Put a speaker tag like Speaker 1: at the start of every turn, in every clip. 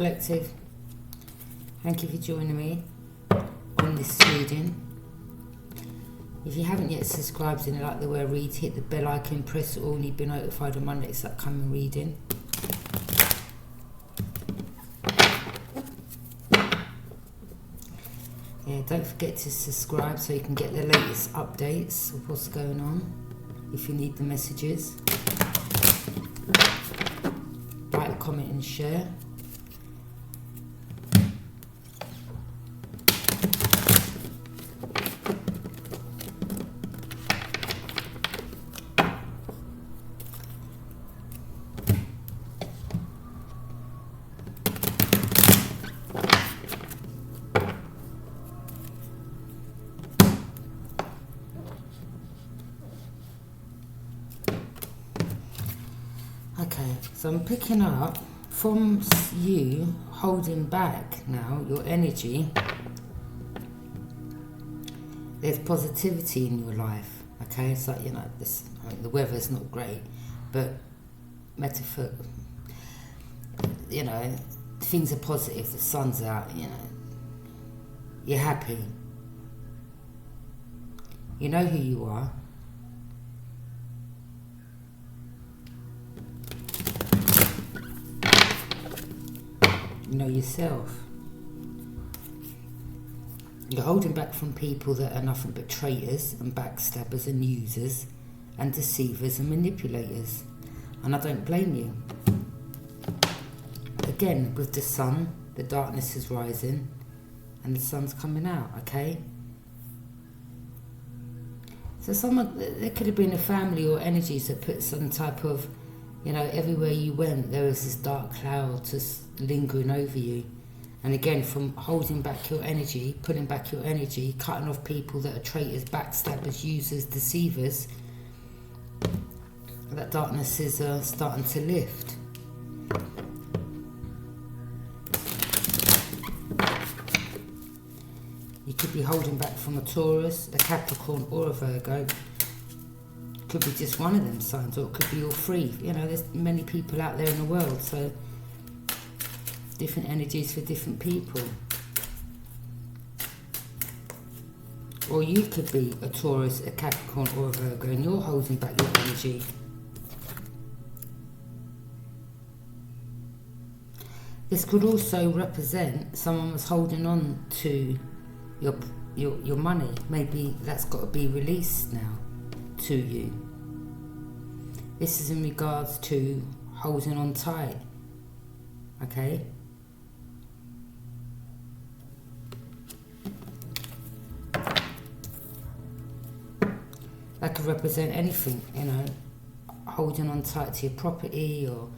Speaker 1: Collective, thank you for joining me on this reading. If you haven't yet subscribed and you like the way I read, hit the bell icon, press all, and you'll be notified of my next upcoming reading. Yeah, don't forget to subscribe so you can get the latest updates of what's going on if you need the messages. Like, comment and share. Okay, so I'm picking up from you holding back now your energy. There's positivity in your life. Okay, it's like, you know, this. I mean, the weather's not great, but metaphor. You know, things are positive. The sun's out. You know, you're happy. You know who you are. You know yourself. You're holding back from people that are nothing but traitors and backstabbers and users and deceivers and manipulators. And I don't blame you. Again, with the sun, the darkness is rising and the sun's coming out, okay? So there could have been a family or energies that put some type of, you know, everywhere you went, there was this dark cloud just lingering over you. And again, from holding back your energy, pulling back your energy, cutting off people that are traitors, backstabbers, users, deceivers, that darkness is starting to lift. You could be holding back from a Taurus, a Capricorn or a Virgo. Could be just one of them signs, or it could be all three. You know, there's many people out there in the world, so different energies for different people. Or you could be a Taurus, a Capricorn or a Virgo, and you're holding back your energy. This could also represent someone was holding on to your money. Maybe that's got to be released now to you. This is in regards to holding on tight, okay? That could represent anything, you know, holding on tight to your property, or,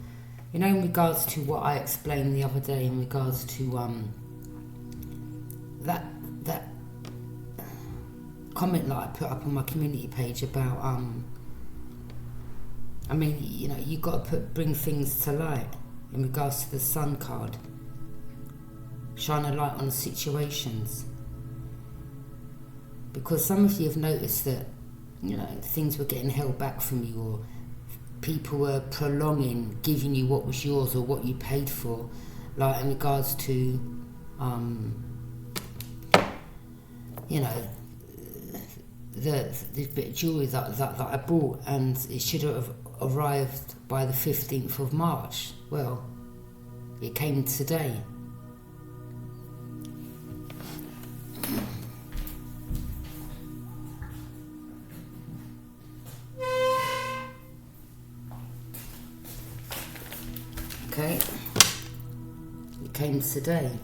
Speaker 1: you know, in regards to what I explained the other day in regards to that comment that I put up on my community page about I mean, you know, you got to bring things to light in regards to the Sun card. Shine a light on situations. Because some of you have noticed that, you know, things were getting held back from you, or people were prolonging giving you what was yours or what you paid for. Like in regards to, you know, the bit of jewellery that I bought, and it should have arrived by the 15th of March. Well, it came today. Okay, it came today.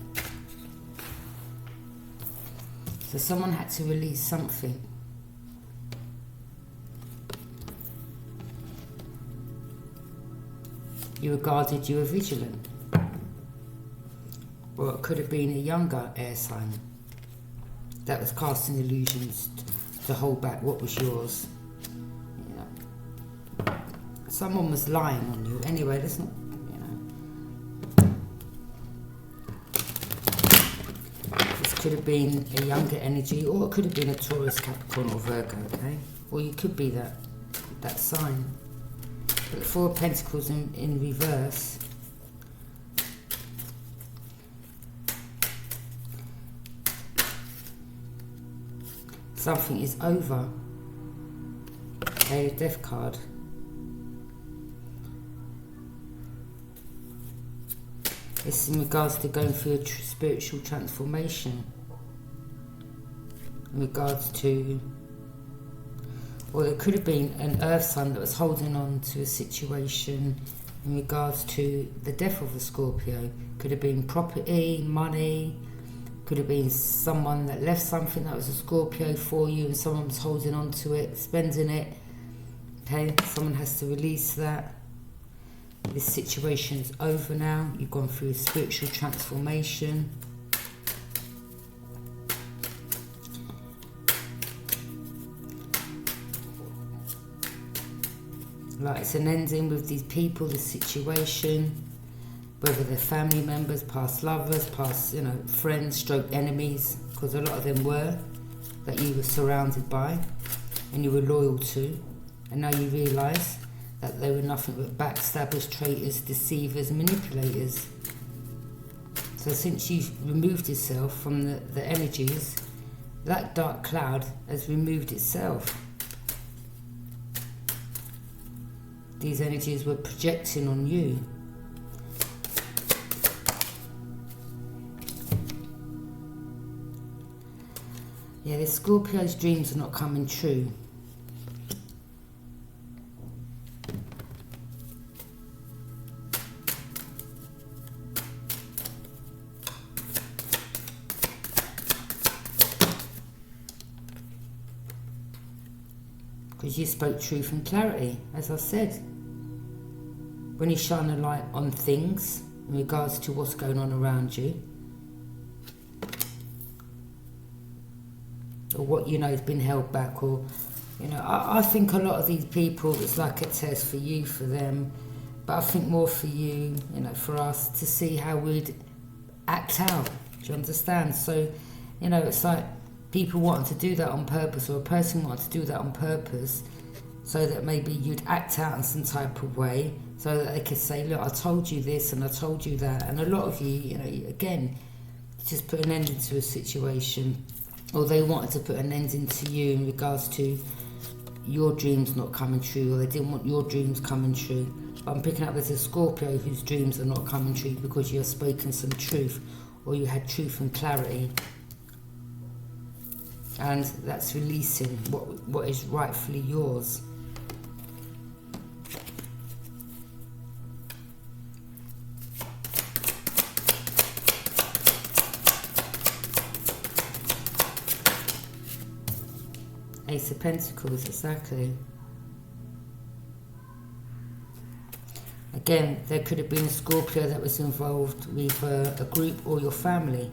Speaker 1: So someone had to release something. You regarded you were vigilant. Or it could have been a younger air sign that was casting illusions to hold back what was yours. You know, someone was lying on you. Anyway, that's not, you know. This could have been a younger energy, or it could have been a Taurus, Capricorn or Virgo, okay? Or you could be that sign. But the Four of Pentacles in reverse. Something is over. Okay, Death card. It's in regards to going through a spiritual transformation. In regards to, or there could have been an earth sign that was holding on to a situation in regards to the death of a Scorpio. Could have been property, money, could have been someone that left something that was a Scorpio for you and someone was holding on to it, spending it. Okay, someone has to release that. This situation is over now. You've gone through a spiritual transformation. Like it's an ending with these people, the situation, whether they're family members, past lovers, past, friends, stroke enemies, because a lot of them were, that you were surrounded by and you were loyal to, and now you realise that they were nothing but backstabbers, traitors, deceivers, manipulators. So since you've removed yourself from the energies, that dark cloud has removed itself. These energies were projecting on you. Yeah, the Scorpio's dreams are not coming true. Because you spoke truth and clarity, as I said. When you shine a light on things in regards to what's going on around you, or what has been held back, or I think a lot of these people, it's like a test for you, for them, but I think more for you, for us to see how we'd act out. Do you understand? So, it's like people wanting to do that on purpose, or a person wanting to do that on purpose, so that maybe you'd act out in some type of way, so that they could say, look, I told you this and I told you that. And a lot of you, again, just put an ending to a situation, or they wanted to put an ending to you in regards to your dreams not coming true, or they didn't want your dreams coming true. But I'm picking up there's a Scorpio whose dreams are not coming true because you have spoken some truth, or you had truth and clarity. And that's releasing what is rightfully yours. Ace of Pentacles, exactly. Again, there could have been a Scorpio that was involved with a group or your family.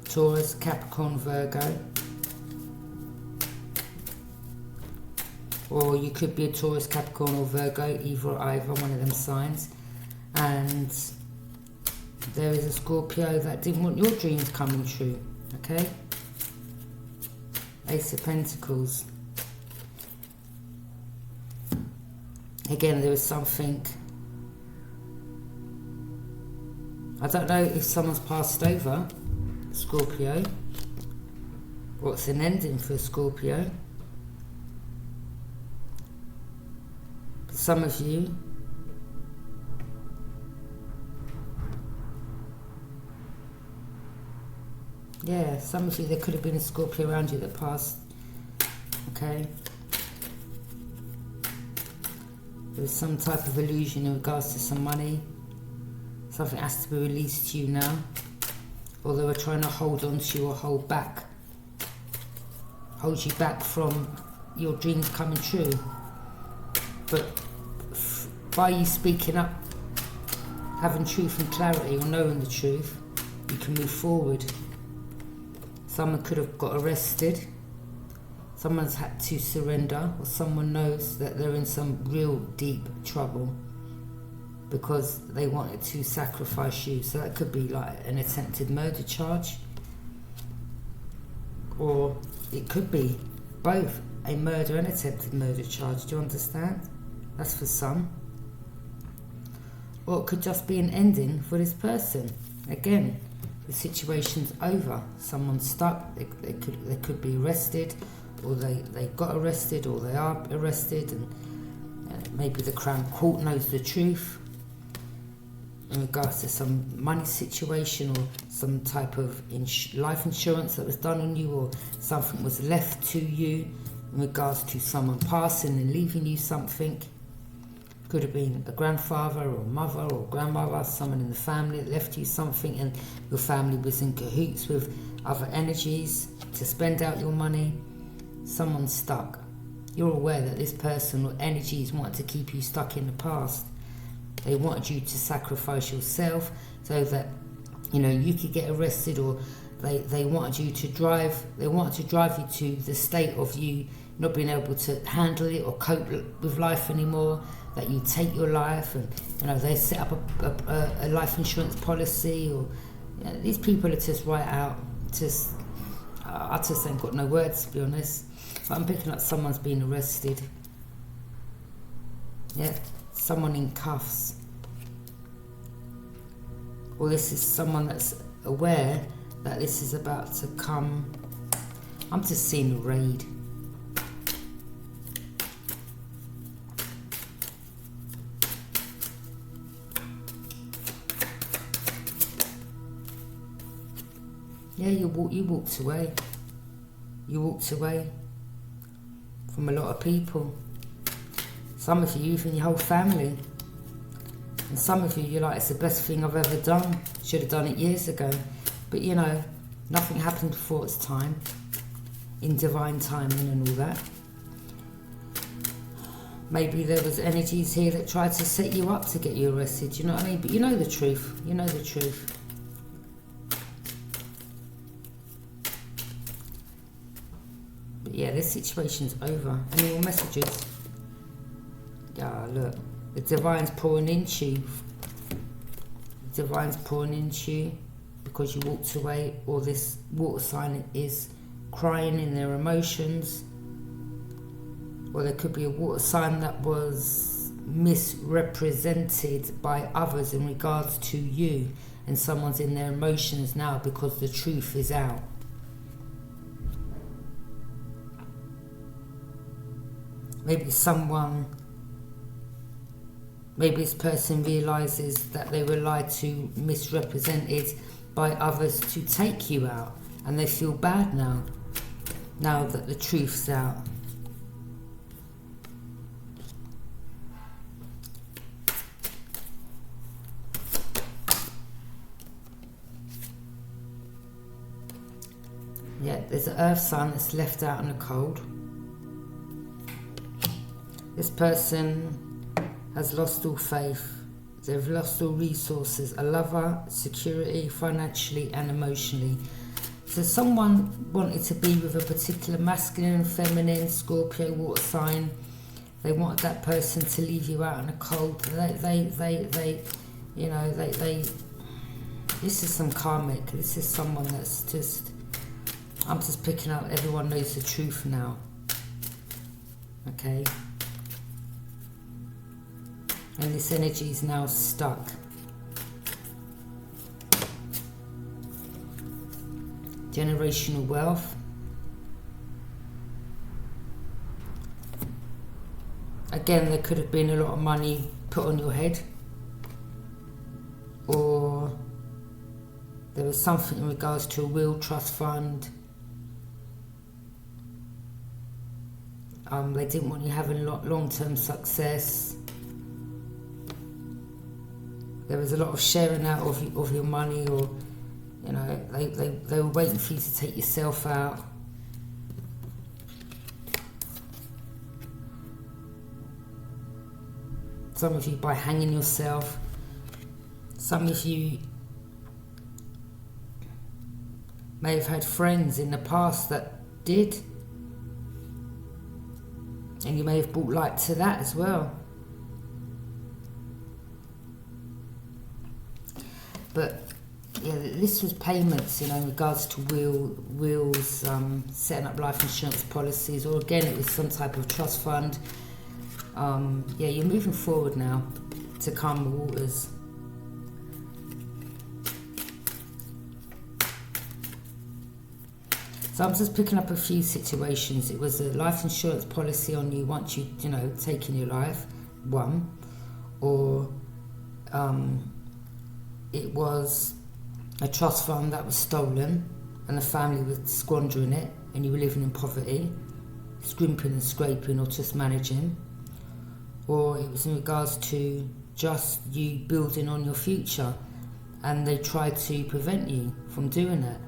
Speaker 1: Taurus, Capricorn, Virgo. Or you could be a Taurus, Capricorn or Virgo, either one of them signs. And there is a Scorpio that didn't want your dreams coming true, okay? Ace of Pentacles. Again, there was something, I don't know if someone's passed over Scorpio, or it's an ending for Scorpio. But some of you, some of you, there could have been a Scorpio around you that passed, okay? There was some type of illusion in regards to some money. Something has to be released to you now. Or they were trying to hold on to you or hold you back from your dreams coming true. But by you speaking up, having truth and clarity, or knowing the truth, you can move forward. Someone could have got arrested. Someone's had to surrender, or someone knows that they're in some real deep trouble because they wanted to sacrifice you. So that could be like an attempted murder charge, or it could be both, a murder and attempted murder charge. Do you understand? That's for some. Or it could just be an ending for this person. Again, the situation's over. Someone's stuck. They could be arrested, or they got arrested, or they are arrested, and maybe the Crown Court knows the truth in regards to some money situation, or some type of life insurance that was done on you, or something was left to you in regards to someone passing and leaving you something. Could have been a grandfather or mother or grandmother, someone in the family that left you something, and your family was in cahoots with other energies to spend out your money. Someone's stuck. You're aware that this person or energies want to keep you stuck in the past. They wanted you to sacrifice yourself so that, you know, you could get arrested, or they wanted you to drive. They wanted to drive you to the state of you not being able to handle it or cope with life anymore. That you take your life, and you know they set up a life insurance policy, or you know, these people are just right out. I just ain't got no words, to be honest. But I'm picking up someone's been arrested. Yeah. Someone in cuffs, or this is someone that's aware that this is about to come. I'm just seeing a raid. Yeah, you walked away. You walked away from a lot of people. Some of you, even your whole family. And some of you, you're like, it's the best thing I've ever done. Should have done it years ago. But you know, nothing happened before its time. In divine timing and all that. Maybe there was energies here that tried to set you up to get you arrested. You know what I mean? But you know the truth. You know the truth. But yeah, this situation's over. Any more messages? Yeah, look, the divine's pouring into you. The divine's pouring into you because you walked away, or this water sign is crying in their emotions. Or there could be a water sign that was misrepresented by others in regards to you, and someone's in their emotions now because the truth is out. Maybe this person realises that they were lied to, misrepresented by others to take you out, and they feel bad now that the truth's out. Yeah, there's an earth sign that's left out in the cold. This person has lost all faith. They've lost all resources, a lover, security, financially and emotionally. So someone wanted to be with a particular masculine, feminine, Scorpio, water sign. They wanted that person to leave you out in the cold. They this is some karmic. This is someone that's just, I'm just picking up, everyone knows the truth now. Okay. And this energy is now stuck. Generational wealth. Again, there could have been a lot of money put on your head. Or there was something in regards to a will, trust fund. They didn't want you having long-term success. There was a lot of sharing out of your money, or you know, they were waiting for you to take yourself out. Some of you by hanging yourself. Some of you may have had friends in the past that did, and you may have brought light to that as well. But yeah, this was payments, you know, in regards to wills, setting up life insurance policies, or again, it was some type of trust fund. Yeah, you're moving forward now to calm the waters. So I'm just picking up a few situations. It was a life insurance policy on you once you know, taken your life, one. Or it was a trust fund that was stolen and the family was squandering it and you were living in poverty, scrimping and scraping or just managing. Or it was in regards to just you building on your future and they tried to prevent you from doing that,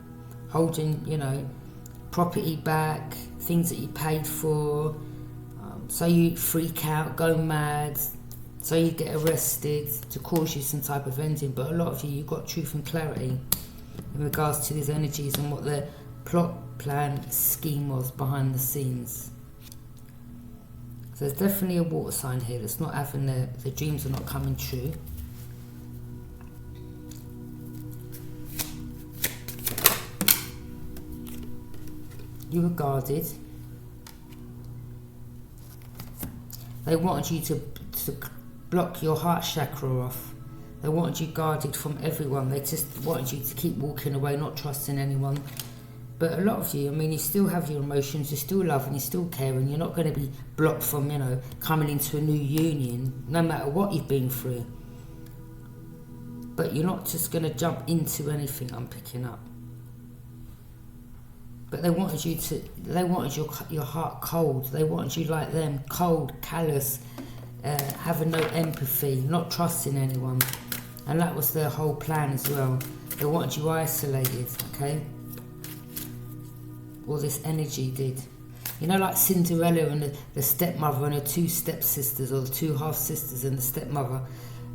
Speaker 1: holding, you know, property back, things that you paid for, so you freak out, go mad, so you get arrested to cause you some type of ending. But a lot of you got truth and clarity in regards to these energies and what the plot, plan, scheme was behind the scenes. So there's definitely a water sign here that's not having the dreams are not coming true. You were guarded. They wanted you to block your heart chakra off. They wanted you guarded from everyone. They just wanted you to keep walking away, not trusting anyone. But a lot of you, I mean, you still have your emotions, you still love and you still care, and you're not going to be blocked from, you know, coming into a new union, no matter what you've been through. But you're not just going to jump into anything, I'm picking up. But they wanted you to, they wanted your heart cold. They wanted you like them, cold, callous, having no empathy, not trusting anyone. And that was their whole plan as well. They wanted you isolated, okay? All this energy did. You know, like Cinderella and the stepmother and her two stepsisters, or the two half-sisters and the stepmother.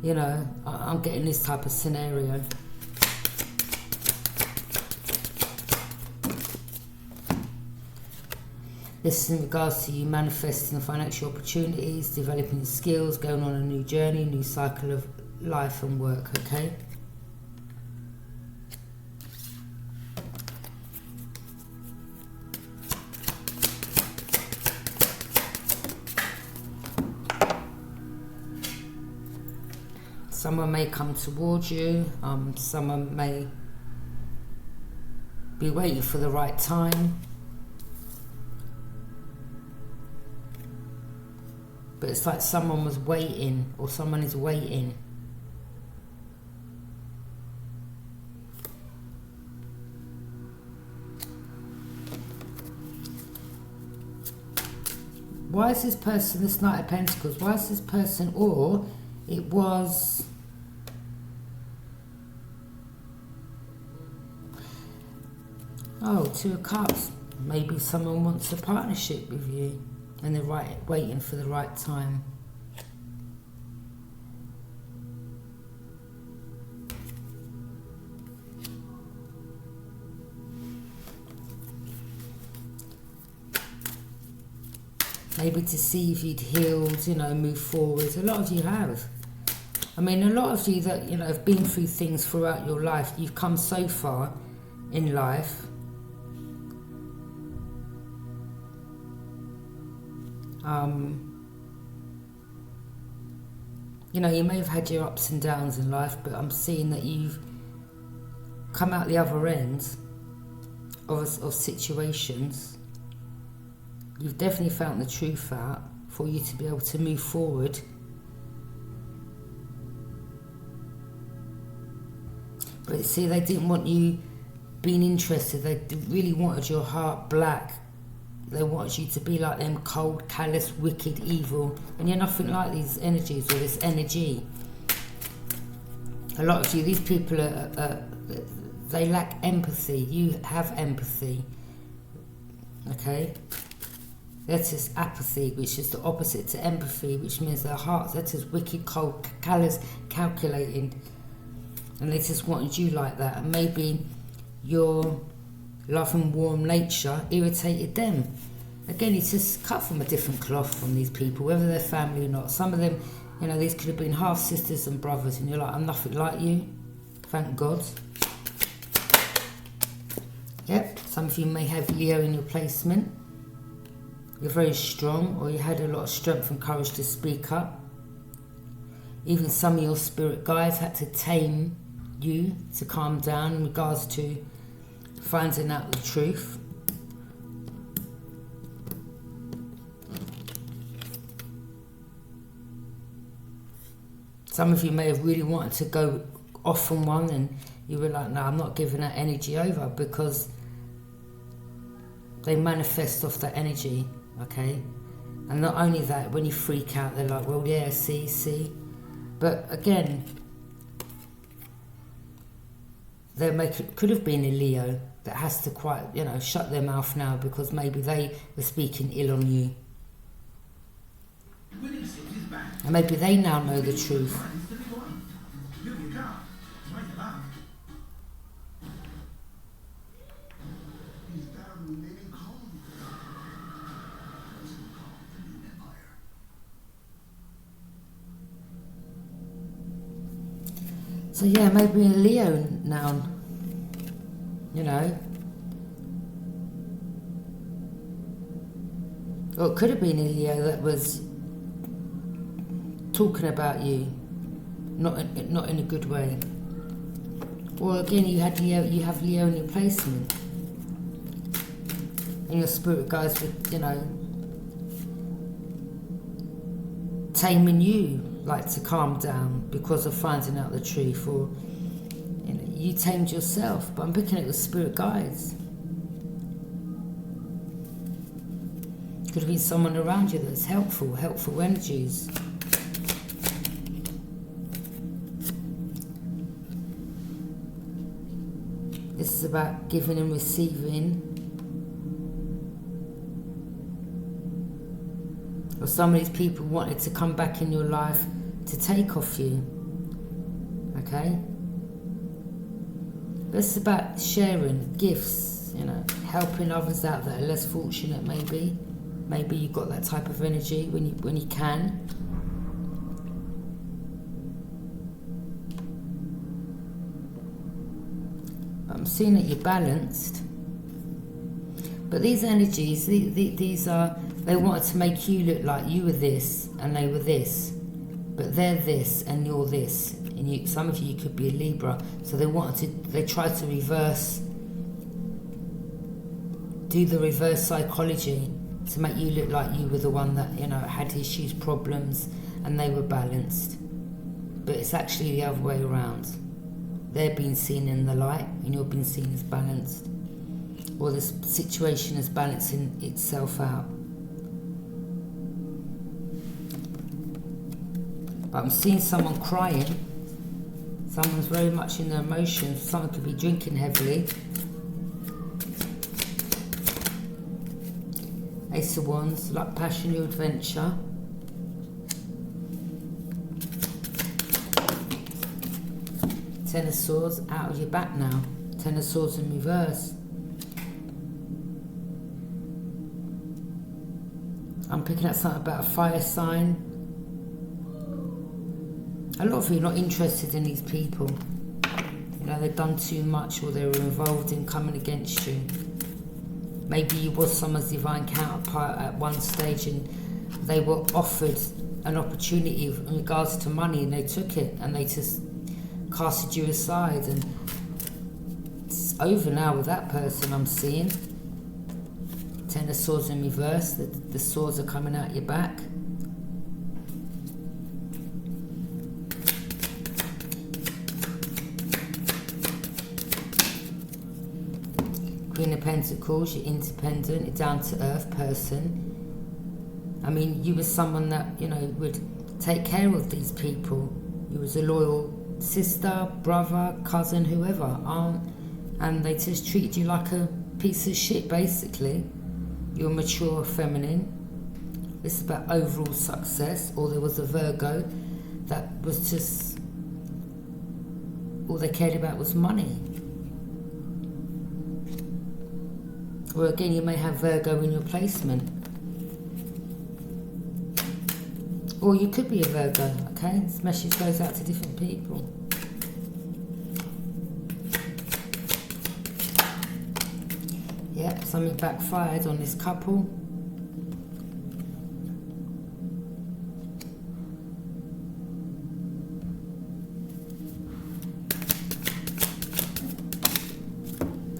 Speaker 1: You know, I'm getting this type of scenario. This is in regards to you manifesting financial opportunities, developing skills, going on a new journey, new cycle of life and work, okay? Someone may come towards you, someone may be waiting for the right time. But it's like someone was waiting, or someone is waiting. Why is this person this Knight of Pentacles? Why is this person, or it was... Oh, Two of Cups. Maybe someone wants a partnership with you. And they're waiting for the right time. Maybe to see if you'd healed, you know, move forward. A lot of you have. I mean, a lot of you that, you know, have been through things throughout your life. You've come so far in life. You know, you may have had your ups and downs in life, but I'm seeing that you've come out the other end of situations. You've definitely found the truth out for you to be able to move forward. But see, they didn't want you being interested. They really wanted your heart black. They wanted you to be like them, cold, callous, wicked, evil. And you're nothing like these energies or this energy. A lot of you, these people they lack empathy. You have empathy. Okay? That is apathy, which is the opposite to empathy, which means their hearts, that is wicked, cold, callous, calculating. And they just wanted you like that. And maybe your love and warm nature irritated them. Again, it's just cut from a different cloth from these people, whether they're family or not. Some of them, you know, these could have been half sisters and brothers, and you're like, I'm nothing like you. Thank God. Yep, some of you may have Leo in your placement. You're very strong, or you had a lot of strength and courage to speak up. Even some of your spirit guides had to tame you to calm down in regards to finding out the truth. Some of you may have really wanted to go off from one, and you were like, no, I'm not giving that energy over, because they manifest off that energy, okay? And not only that, when you freak out, they're like, well, yeah, see. But again, could have been a Leo that has to quite, shut their mouth now, because maybe they were speaking ill on you. And maybe they now know the truth. So yeah, maybe a Leo now, Or it could have been a Leo that was talking about you, not in a good way. Or again, you have Leo in your placement, and your spirit guides with, taming you, like to calm down because of finding out the truth, or you tamed yourself. But I'm picking it with spirit guides. Could have been someone around you that's helpful energies. This is about giving and receiving. Or some of these people wanted to come back in your life to take off you. Okay? But it's about sharing gifts, helping others out that are less fortunate maybe. Maybe you've got that type of energy when you can. I'm seeing that you're balanced. But these energies, these are, they wanted to make you look like you were this and they were this. But they're this and you're this. And some of you could be a Libra. So they tried to do the reverse psychology to make you look like you were the one that, had issues, problems, and they were balanced. But it's actually the other way around. They're being seen in the light and you're being seen as balanced. Or this situation is balancing itself out. But I'm seeing someone crying. Someone's very much in their emotions. Someone could be drinking heavily. Ace of Wands, like passion or adventure. Ten of Swords, out of your back now. Ten of Swords in reverse. I'm picking up something about a fire sign. A lot of you are not interested in these people. They've done too much, or they were involved in coming against you. Maybe you was someone's divine counterpart at one stage and they were offered an opportunity in regards to money and they took it and they just casted you aside, and it's over now with that person. I'm seeing Ten of Swords in reverse. The swords are coming out your back. Queen of Pentacles, you're independent, you're down-to-earth person. I mean, you were someone that, would take care of these people. You was a loyal sister, brother, cousin, whoever, aunt, and they just treated you like a piece of shit, basically. You're mature, feminine. This is about overall success. Or there was a Virgo that was just, all they cared about was money. Or again, you may have Virgo in your placement. Or you could be a Virgo, okay? This message goes out to different people. Yep, something backfired on this couple.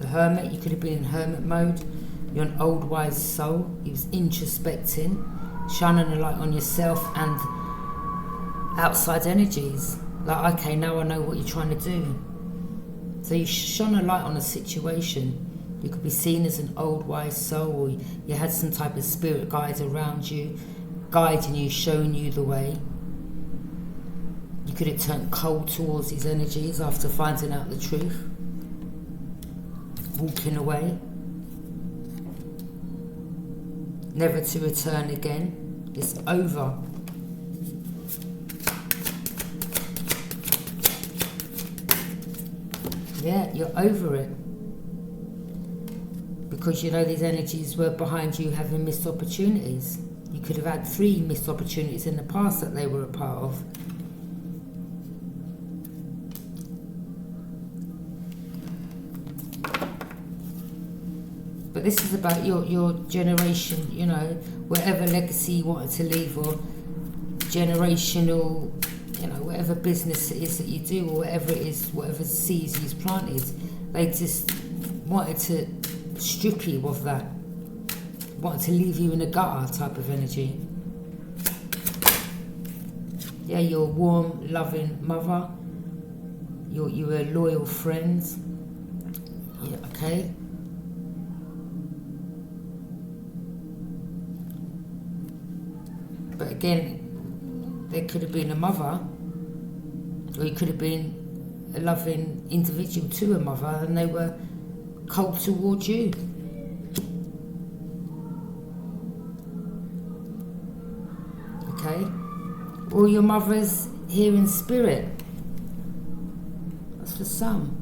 Speaker 1: Hermit, you could have been in hermit mode. You're an old wise soul. He was introspecting, shining a light on yourself and outside energies. Like, okay, now I know what you're trying to do. So you shone a light on a situation. You could be seen as an old wise soul, or you had some type of spirit guide around you, guiding you, showing you the way. You could have turned cold towards these energies after finding out the truth, walking away, never to return again. It's over. Yeah, you're over it. Because you know these energies were behind you having missed opportunities. You could have had 3 missed opportunities in the past that they were a part of. But this is about your generation, you know, whatever legacy you wanted to leave, or generational, you know, whatever business it is that you do, or whatever it is, whatever seeds you've planted, they just wanted to strip you of that, wanted to leave you in a gutter type of energy. Yeah, you're a warm, loving mother. You were loyal friends. Yeah, okay. But again, there could have been a mother, or you could have been a loving individual to a mother, and they were cold towards you. Okay? Or your mother's here in spirit. That's for some.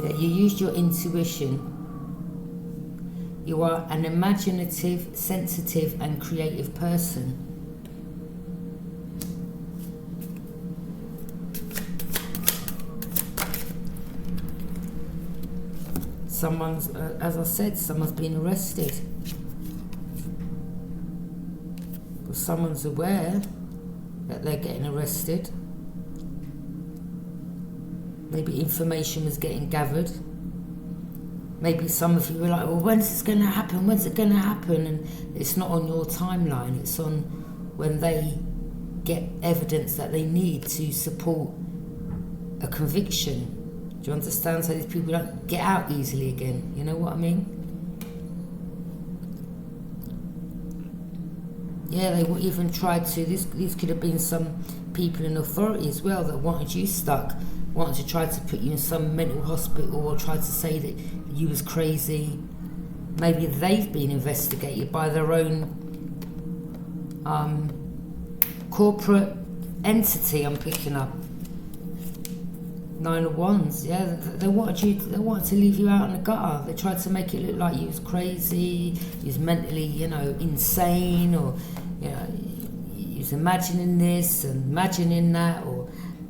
Speaker 1: Yeah, you used your intuition. You are an imaginative, sensitive and creative person. Someone's, as I said, someone's been arrested. But someone's aware that they're getting arrested. Maybe information was getting gathered. Maybe some of you were like, well, when's this going to happen? When's it going to happen? And it's not on your timeline. It's on when they get evidence that they need to support a conviction. Do you understand? So these people don't get out easily again. You know what I mean? Yeah, they even tried to. These could have been some people in authority as well that wanted you stuck, wanted to try to put you in some mental hospital, or tried to say that you was crazy. Maybe they've been investigated by their own corporate entity. I'm picking up 9 of Wands. Yeah, they wanted to leave you out in the gutter. They tried to make it look like you was crazy, you was mentally, you know, insane, or you know, you was imagining this and imagining that, or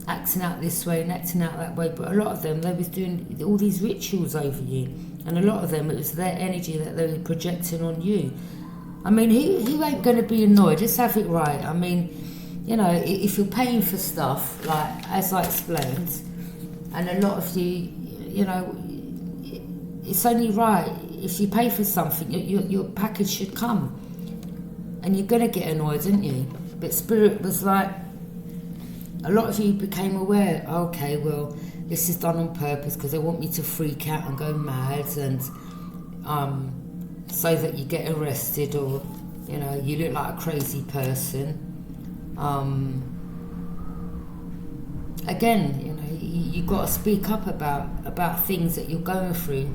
Speaker 1: acting out this way and acting out that way. But a lot of them, they was doing all these rituals over you, and a lot of them, it was their energy that they were projecting on you. I mean, who ain't going to be annoyed? Just have it right. I mean, you know, if you're paying for stuff, like as I explained, and a lot of you, you know, it's only right, if you pay for something, your package should come, and you're going to get annoyed, aren't you? But Spirit was like, a lot of you became aware, okay, well, this is done on purpose because they want me to freak out and go mad, and so that you get arrested, or, you know, you look like a crazy person. Again, you know, you've got to speak up about things that you're going through.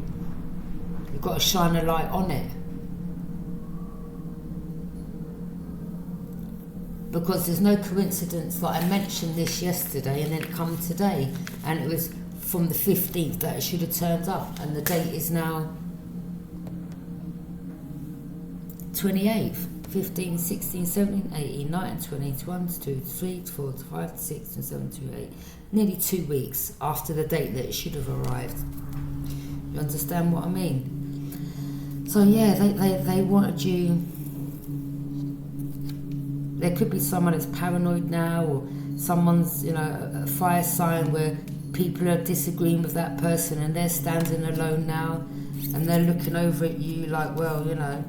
Speaker 1: You've got to shine a light on it. Because there's no coincidence that I mentioned this yesterday and then it come today, and it was from the 15th that it should have turned up, and the date is now 28th. 15, 16, 17, 18, 19, 20, 21, 22, 23, 24, 25, 26, 27, 28. Nearly 2 weeks after the date that it should have arrived. You understand what I mean? So yeah, they wanted you. There could be someone that's paranoid now, or someone's, you know, a fire sign where people are disagreeing with that person and they're standing alone now and they're looking over at you like, well, you know,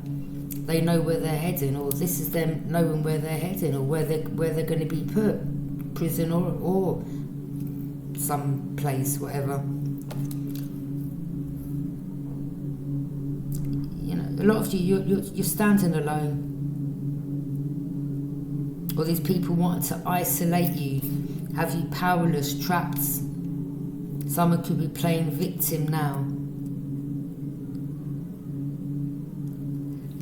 Speaker 1: they know where they're heading, or this is them knowing where they're heading, or where they're going to be put, prison or some place, whatever. You know, a lot of you're standing alone, or these people want to isolate you, have you powerless, trapped. Someone could be playing victim now.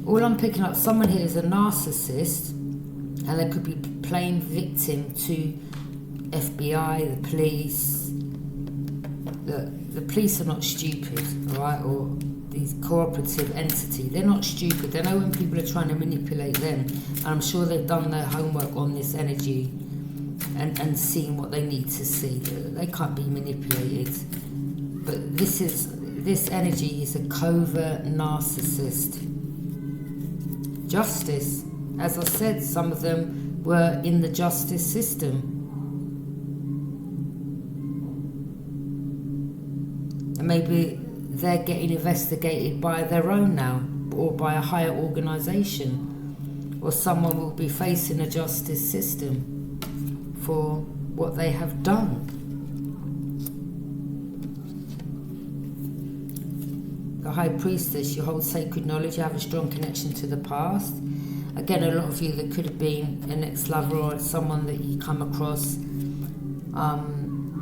Speaker 1: All I'm picking up, someone here is a narcissist, and they could be playing victim to FBI, the police. The police are not stupid, all right? Or these cooperative entity, they're not stupid. They know when people are trying to manipulate them, and I'm sure they've done their homework on this energy and seen what they need to see. They can't be manipulated. But this energy is a covert narcissist. Justice, as I said, some of them were in the justice system. And maybe they're getting investigated by their own now, or by a higher organisation, or someone will be facing a justice system for what they have done. The High Priestess, you hold sacred knowledge, you have a strong connection to the past. Again, a lot of you, that could have been an ex-lover or someone that you come across.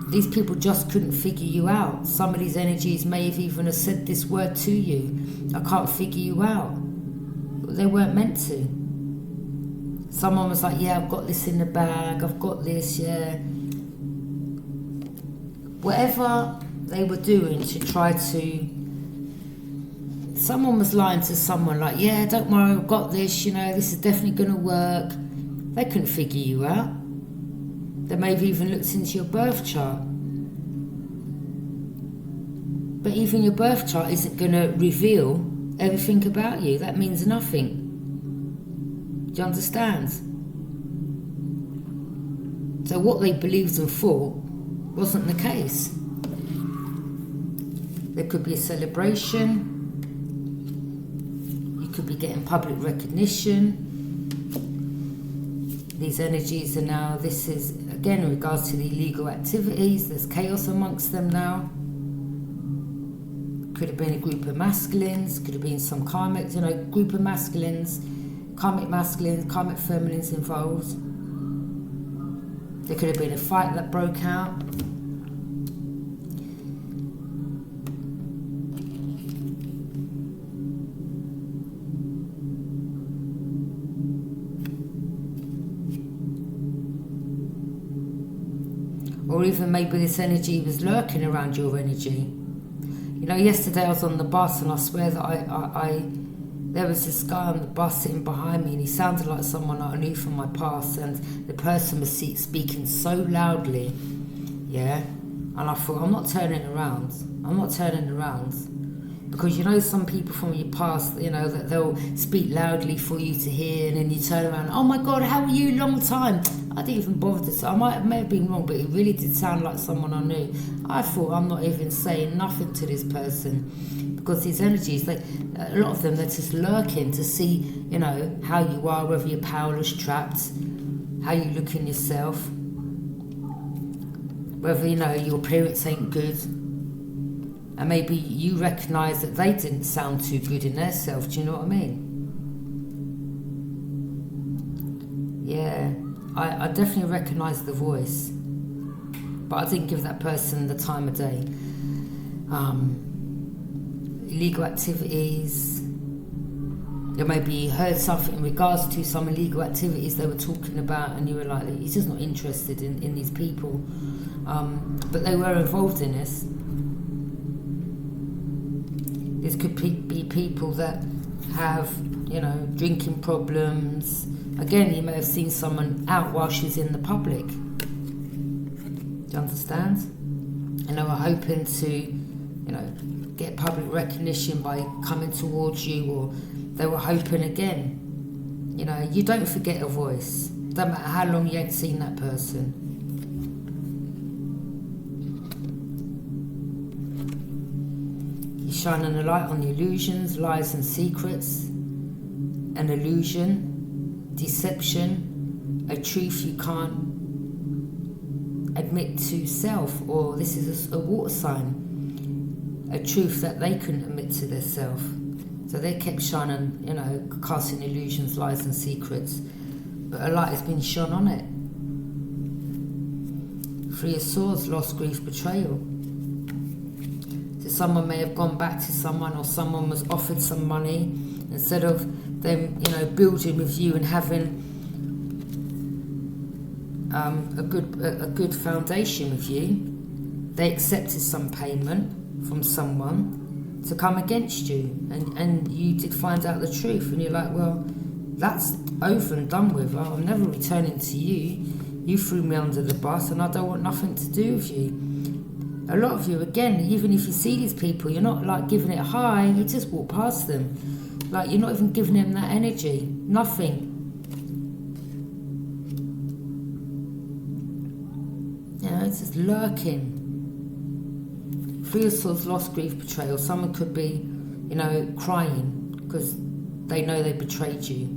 Speaker 1: These people just couldn't figure you out. Some of these energies may have even have said this word to you: I can't figure you out. They weren't meant to. Someone was like, yeah, I've got this in the bag, I've got this, yeah. Whatever they were doing to try to... Someone was lying to someone like, yeah, don't worry, I've got this, you know, this is definitely going to work. They couldn't figure you out. They may have even looked into your birth chart. But even your birth chart isn't going to reveal everything about you. That means nothing. Do you understand? So what they believed and thought wasn't the case. There could be a celebration. You could be getting public recognition. These energies are now, this is, again, in regards to the illegal activities, there's chaos amongst them now. Could have been a group of masculines, could have been some karmic, you know, group of masculines, karmic feminines involved. There could have been a fight that broke out. Or even maybe this energy was lurking around your energy. You know, yesterday I was on the bus, and I swear that there was this guy on the bus sitting behind me, and he sounded like someone I knew from my past, and the person was speaking so loudly, yeah, and I thought, I'm not turning around, because you know some people from your past, you know, that they'll speak loudly for you to hear, and then you turn around, oh my God, how are you, long time. I didn't even bother to say, I may have been wrong, but it really did sound like someone I knew. I thought, I'm not even saying nothing to this person, because these energies, a lot of them, they're just lurking to see, you know, how you are, whether you're powerless, trapped, how you look in yourself, whether, you know, your appearance ain't good, and maybe you recognise that they didn't sound too good in their self. Do you know what I mean? Yeah, I definitely recognise the voice, but I didn't give that person the time of day. Illegal activities. Or maybe you heard something in regards to some illegal activities they were talking about, and you were like, he's just not interested in these people. But they were involved in this. This could be people that have, you know, drinking problems. Again, you may have seen someone out while she's in the public. Do you understand? And they were hoping to, you know, get public recognition by coming towards you, or they were hoping again. You know, you don't forget a voice. Doesn't matter how long you ain't seen that person. shining a light on the illusions, lies and secrets, an illusion, deception, a truth you can't admit to self, or this is a water sign, a truth that they couldn't admit to their self. So they kept shining, you know, casting illusions, lies and secrets, but a light has been shone on it. Three of Swords, loss, grief, betrayal. So someone may have gone back to someone, or someone was offered some money. Instead of them, you know, building with you and having a good foundation with you, they accepted some payment from someone to come against you, and you did find out the truth, and you're like, well, that's over and done with. I'm never returning to you. You threw me under the bus, and I don't want nothing to do with you. A lot of you, again, even if you see these people, you're not like giving it a hi, you just walk past them. Like, you're not even giving them that energy. Nothing. You know, it's just lurking. Three of Swords, loss, grief, betrayal. Someone could be, you know, crying because they know they betrayed you.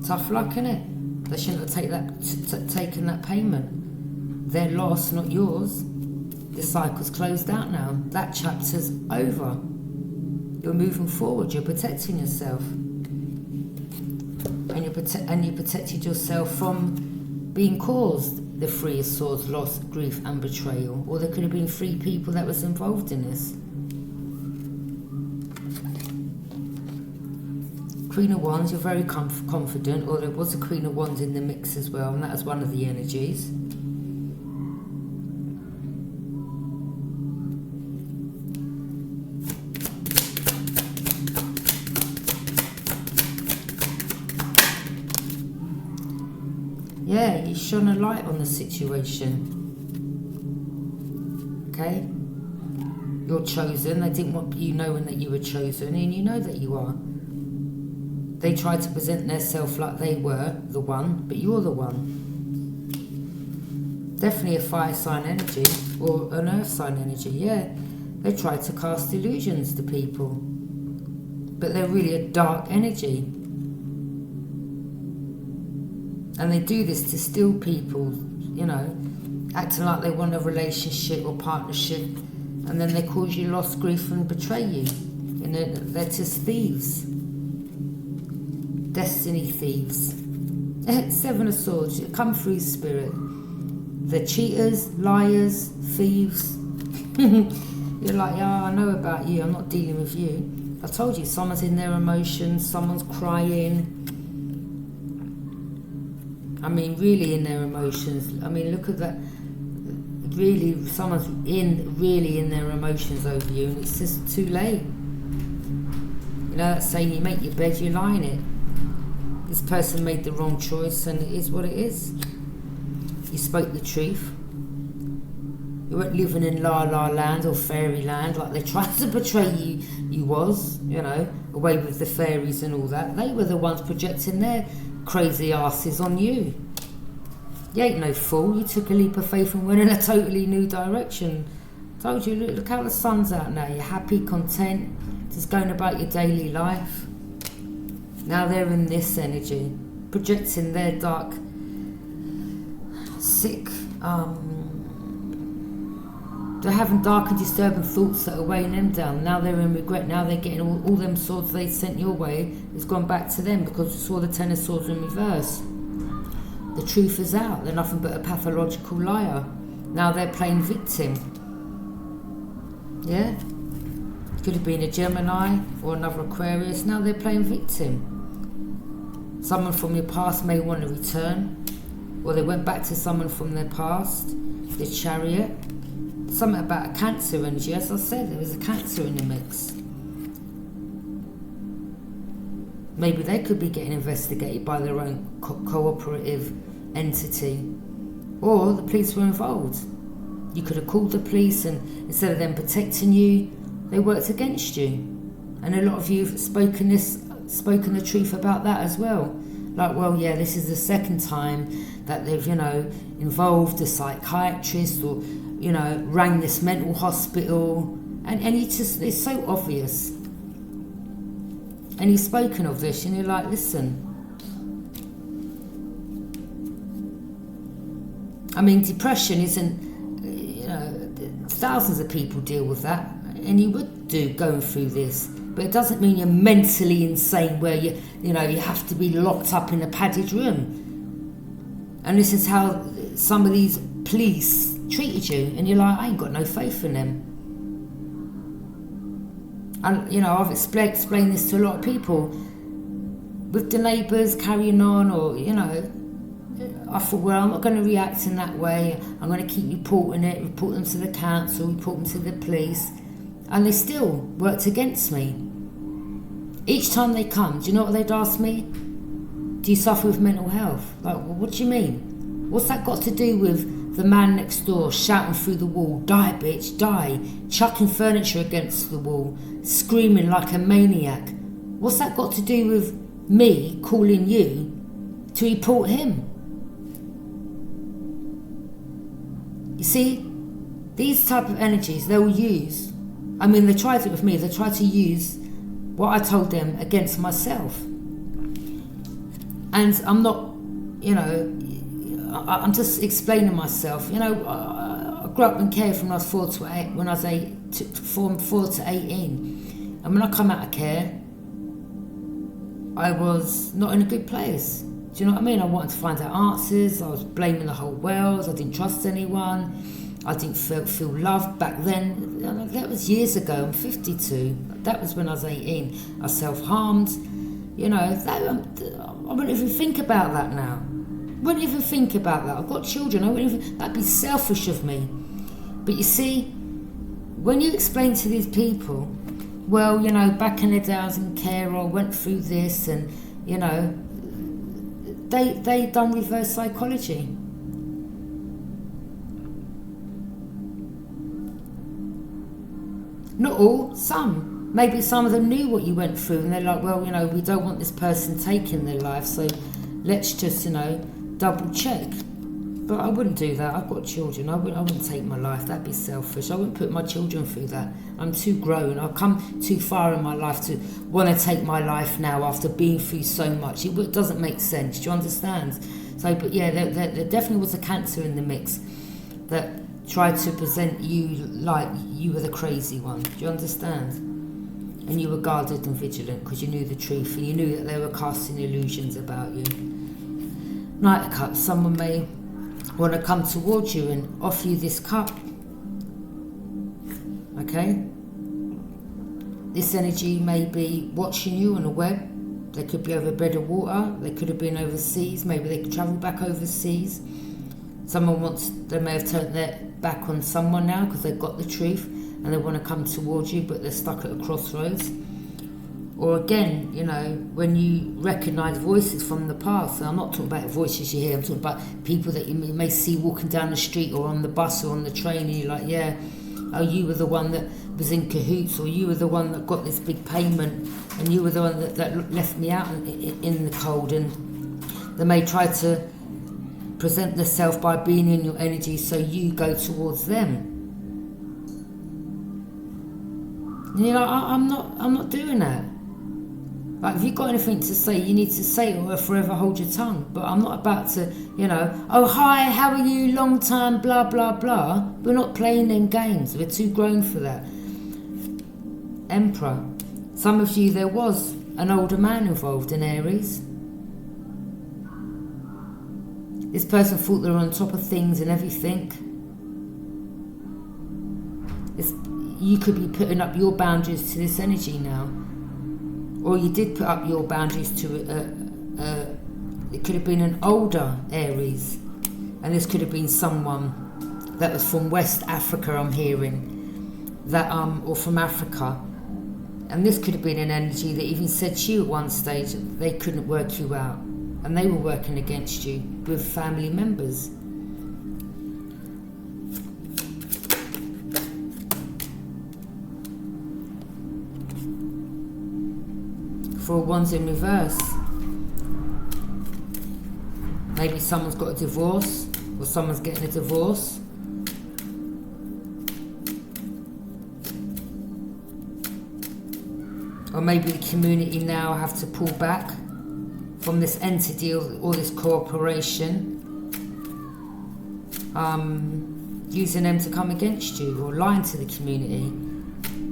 Speaker 1: Tough luck, innit? They shouldn't have taken that payment. Their loss, not yours. The cycle's closed out now. That chapter's over. You're moving forward. You're protecting yourself, and you protected yourself from being caused. The Three of Swords, loss, grief and betrayal. Or there could have been 3 people that was involved in this. Queen of Wands, you're very confident, or there was a Queen of Wands in the mix as well, and that was one of the energies. Yeah, you shone a light on the situation. Okay? You're chosen. They didn't want you knowing that you were chosen, and you know that you are. They tried to present themselves like they were the one, but you're the one. Definitely a fire sign energy, or an earth sign energy, yeah. They tried to cast illusions to people, but they're really a dark energy. And they do this to steal people, you know, acting like they want a relationship or partnership, and then they cause you loss, grief and betray you. And they're just thieves. Destiny thieves. 7 of Swords, come through spirit. They're cheaters, liars, thieves. You're like, yeah, I know about you, I'm not dealing with you. I told you, someone's in their emotions, someone's crying. I mean, really in their emotions. I mean, look at that. Really, someone's really in their emotions over you, and it's just too late. You know that saying, you make your bed, you lie in it. This person made the wrong choice, and it is what it is. You spoke the truth. You weren't living in la-la land or fairyland like they tried to portray you was, you know, away with the fairies and all that. They were the ones projecting their crazy asses on you. You ain't no fool. You took a leap of faith and went in a totally new direction. Told you, look how the sun's out now. You're happy, content, just going about your daily life. Now they're in this energy, projecting their dark, sick, they're having dark and disturbing thoughts that are weighing them down. Now they're in regret. Now they're getting all them swords they sent your way. It's gone back to them because you saw the 10 of Swords in reverse. The truth is out. They're nothing but a pathological liar. Now they're playing victim. Yeah? Could have been a Gemini or another Aquarius. Now they're playing victim. Someone from your past may want to return, or they went back to someone from their past. The Chariot. Something about a Cancer energy. As I said, there was a Cancer in the mix. Maybe they could be getting investigated by their own cooperative entity, or the police were involved. You could have called the police, and instead of them protecting you, they worked against you. And a lot of you have spoken the truth about that as well. Like, well, yeah, this is the second time that they've, you know, involved a psychiatrist or, you know, rang this mental hospital. And it's so obvious. And you've spoken of this and you're like, listen. I mean, depression isn't, you know, thousands of people deal with that. And you would do going through this. But it doesn't mean you're mentally insane where you have to be locked up in a padded room. And this is how some of these police treated you. And you're like, I ain't got no faith in them. And, you know, I've explained this to a lot of people. With the neighbours carrying on or, you know, I thought, well, I'm not going to react in that way. I'm going to keep reporting it, report them to the council, report them to the police. And they still worked against me. Each time they come, do you know what they'd ask me? Do you suffer with mental health? Like, well, what do you mean? What's that got to do with the man next door shouting through the wall, die bitch, die, chucking furniture against the wall, screaming like a maniac? What's that got to do with me calling you to report him? You see, these type of energies they'll use. I mean, they tried it with me. They tried to use what I told them against myself. And I'm not, you know, I'm just explaining myself. You know, I grew up in care from when I was 4 to 8, when I was 4 to 18. And when I come out of care, I was not in a good place. Do you know what I mean? I wanted to find out answers. I was blaming the whole world. I didn't trust anyone. I didn't feel loved back then. That was years ago. I'm 52. That was when I was 18. I self-harmed. You know, I wouldn't even think about that now. Wouldn't even think about that. I've got children. That'd be selfish of me. But you see, when you explain to these people, well, you know, back in the day I was in care or went through this and, you know, they done reverse psychology. Not all, some. Maybe some of them knew what you went through and they're like, well, you know, we don't want this person taking their life, so let's just, you know, double check. But I wouldn't do that. I've got children. I wouldn't take my life. That'd be selfish. I wouldn't put my children through that. I'm too grown. I've come too far in my life to want to take my life now after being through so much. It doesn't make sense. Do you understand? So, but yeah, there definitely was a cancer in the mix that tried to present you like you were the crazy one. Do you understand? And you were guarded and vigilant because you knew the truth and you knew that they were casting illusions about you. Knight of Cups, someone may want to come towards you and offer you this cup. Okay? This energy may be watching you on a web. They could be over a bed of water. They could have been overseas. Maybe they could travel back overseas. They may have turned their back on someone now because they've got the truth and they want to come towards you, but they're stuck at a crossroads. Or again, you know, when you recognise voices from the past, and I'm not talking about voices you hear, I'm talking about people that you may see walking down the street or on the bus or on the train, and you're like, yeah, oh, you were the one that was in cahoots, or you were the one that got this big payment, and you were the one that left me out in the cold. And they may try to present themselves by being in your energy so you go towards them. And you're like, I'm not doing that. Like, if you've got anything to say, you need to say it or forever hold your tongue. But I'm not about to, you know, oh, hi, how are you, long time, blah, blah, blah. We're not playing them games. We're too grown for that. Emperor. Some of you, there was an older man involved in Aries. This person thought they were on top of things and everything. You could be putting up your boundaries to this energy now. Or you did put up your boundaries to it could have been an older Aries, and this could have been someone that was from West Africa, I'm hearing, that or from Africa, and this could have been an energy that even said to you at one stage that they couldn't work you out, and they were working against you with family members. For Wands in reverse, Maybe someone's got a divorce, or someone's getting a divorce. Or maybe the community now have to pull back from this entity or this corporation, using them to come against you or lying to the community.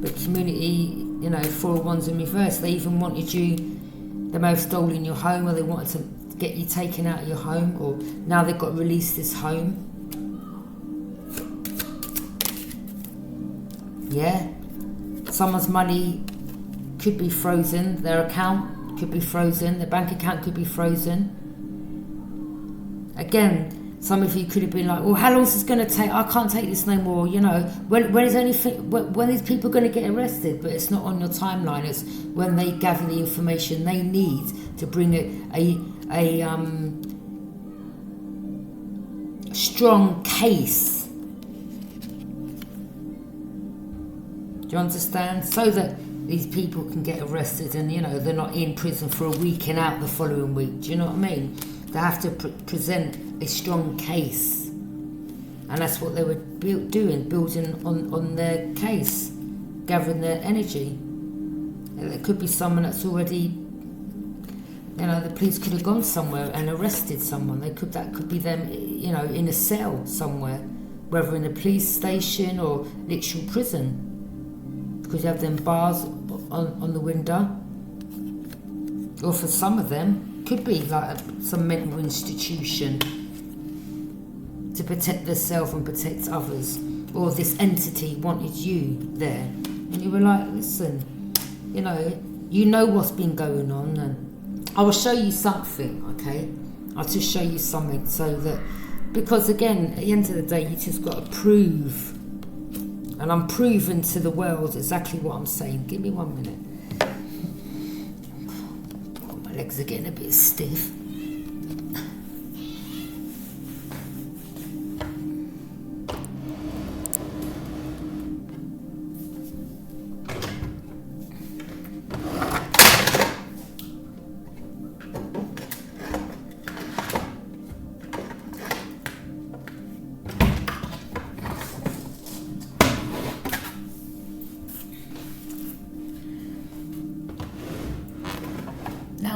Speaker 1: But community, you know, 4 of Wands in reverse, they even wanted you, they may have stolen your home, or they wanted to get you taken out of your home, or now they've got to release this home. Yeah, someone's money could be frozen, their account could be frozen, their bank account could be frozen. Again, some of you could have been like, well, how long is this going to take? I can't take this no more, you know. When is people going to get arrested? But it's not on your timeline. It's when they gather the information they need to bring a strong case. Do you understand? So that these people can get arrested and, you know, they're not in prison for a week and out the following week. Do you know what I mean? They have to present a strong case. And that's what they were doing, building on their case, gathering their energy. And it could be someone that's already, you know, the police could have gone somewhere and arrested someone. That could be them, you know, in a cell somewhere, whether in a police station or literal prison. Because you have them bars on the window. Or for some of them, could be like some mental institution to protect themselves and protect others. Or this entity wanted you there. And you were like, listen, you know what's been going on. And I will show you something, okay? I'll just show you something so that... Because again, at the end of the day, you just got to prove... And I'm proving to the world exactly what I'm saying. Give me 1 minute. Oh, my legs are getting a bit stiff.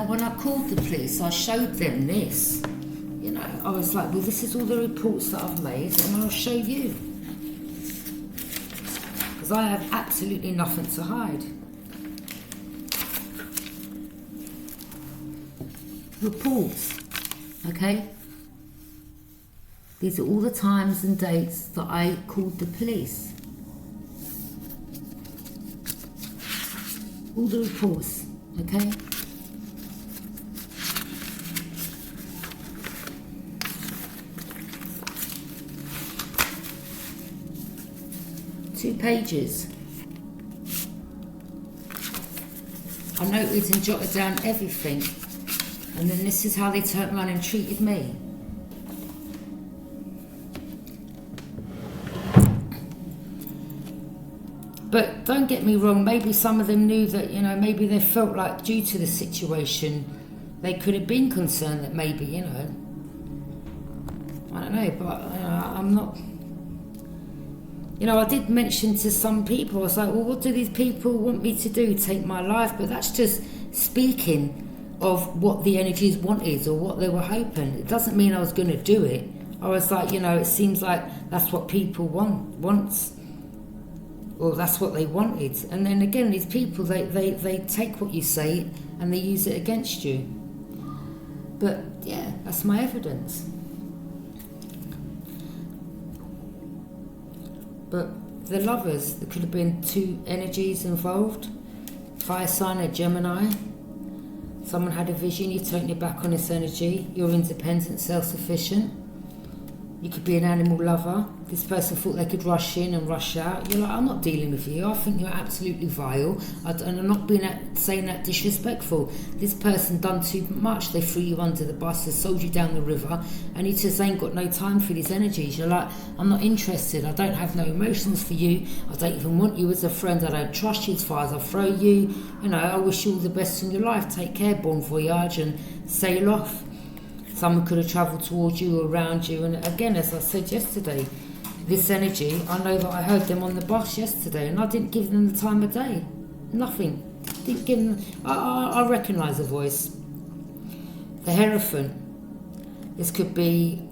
Speaker 1: When I called the police, I showed them this. You know, I was like, well, this is all the reports that I've made, and I'll show you. Because I have absolutely nothing to hide. Reports, okay? These are all the times and dates that I called the police. All the reports, okay? Two pages. I noted and jotted down everything, and then this is how they turned around and treated me. But don't get me wrong, maybe some of them knew that, you know, maybe they felt like due to the situation they could have been concerned that maybe, you know, I don't know, but I'm not. You know, I did mention to some people, I was like, well, what do these people want me to do? Take my life? But that's just speaking of what the energies wanted or what they were hoping. It doesn't mean I was going to do it. I was like, you know, it seems like that's what people wants. Or that's what they wanted. And then again, these people, they take what you say and they use it against you. But yeah, that's my evidence. But the lovers, there could have been two energies involved. Fire sign, a Gemini. Someone had a vision, you turned your back on this energy. You're independent, self-sufficient. You could be an animal lover. This person thought they could rush in and rush out. You're like, I'm not dealing with you. I think you're absolutely vile. And I'm not saying that disrespectful. This person done too much. They threw you under the bus, they sold you down the river, and you just ain't got no time for these energies. You're like, I'm not interested. I don't have no emotions for you. I don't even want you as a friend. I don't trust you as far as I throw you. You know, I wish you all the best in your life. Take care, bon voyage, and sail off. Someone could have travelled towards you or around you. And again, as I said yesterday, this energy, I know that I heard them on the bus yesterday and I didn't give them the time of day. Nothing. Didn't give them, I recognise the voice. The Hierophant. This could be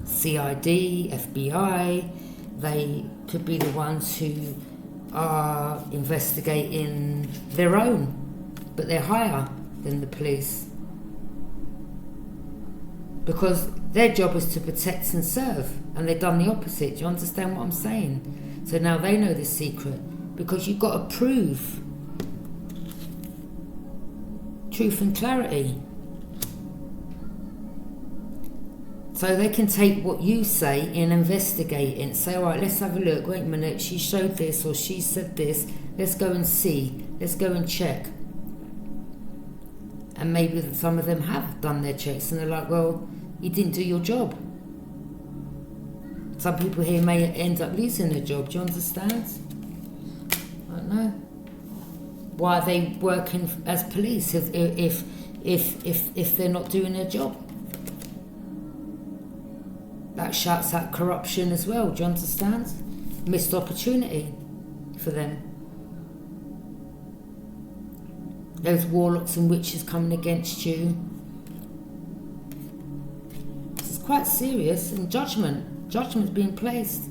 Speaker 1: CID, FBI. They could be the ones who are investigating their own, but they're higher than the police. Because their job is to protect and serve, and they've done the opposite. Do you understand what I'm saying? So now they know the secret, because you've got to prove truth and clarity. So they can take what you say and investigate it and say, all right, let's have a look, wait a minute, she showed this or she said this, let's go and see, let's go and check. And maybe some of them have done their checks and they're like, well, you didn't do your job. Some people here may end up losing their job, do you understand? I don't know. Why are they working as police if they're not doing their job? That shouts out corruption as well, do you understand? Missed opportunity for them. There's warlocks and witches coming against you. This is quite serious, and judgment's being placed.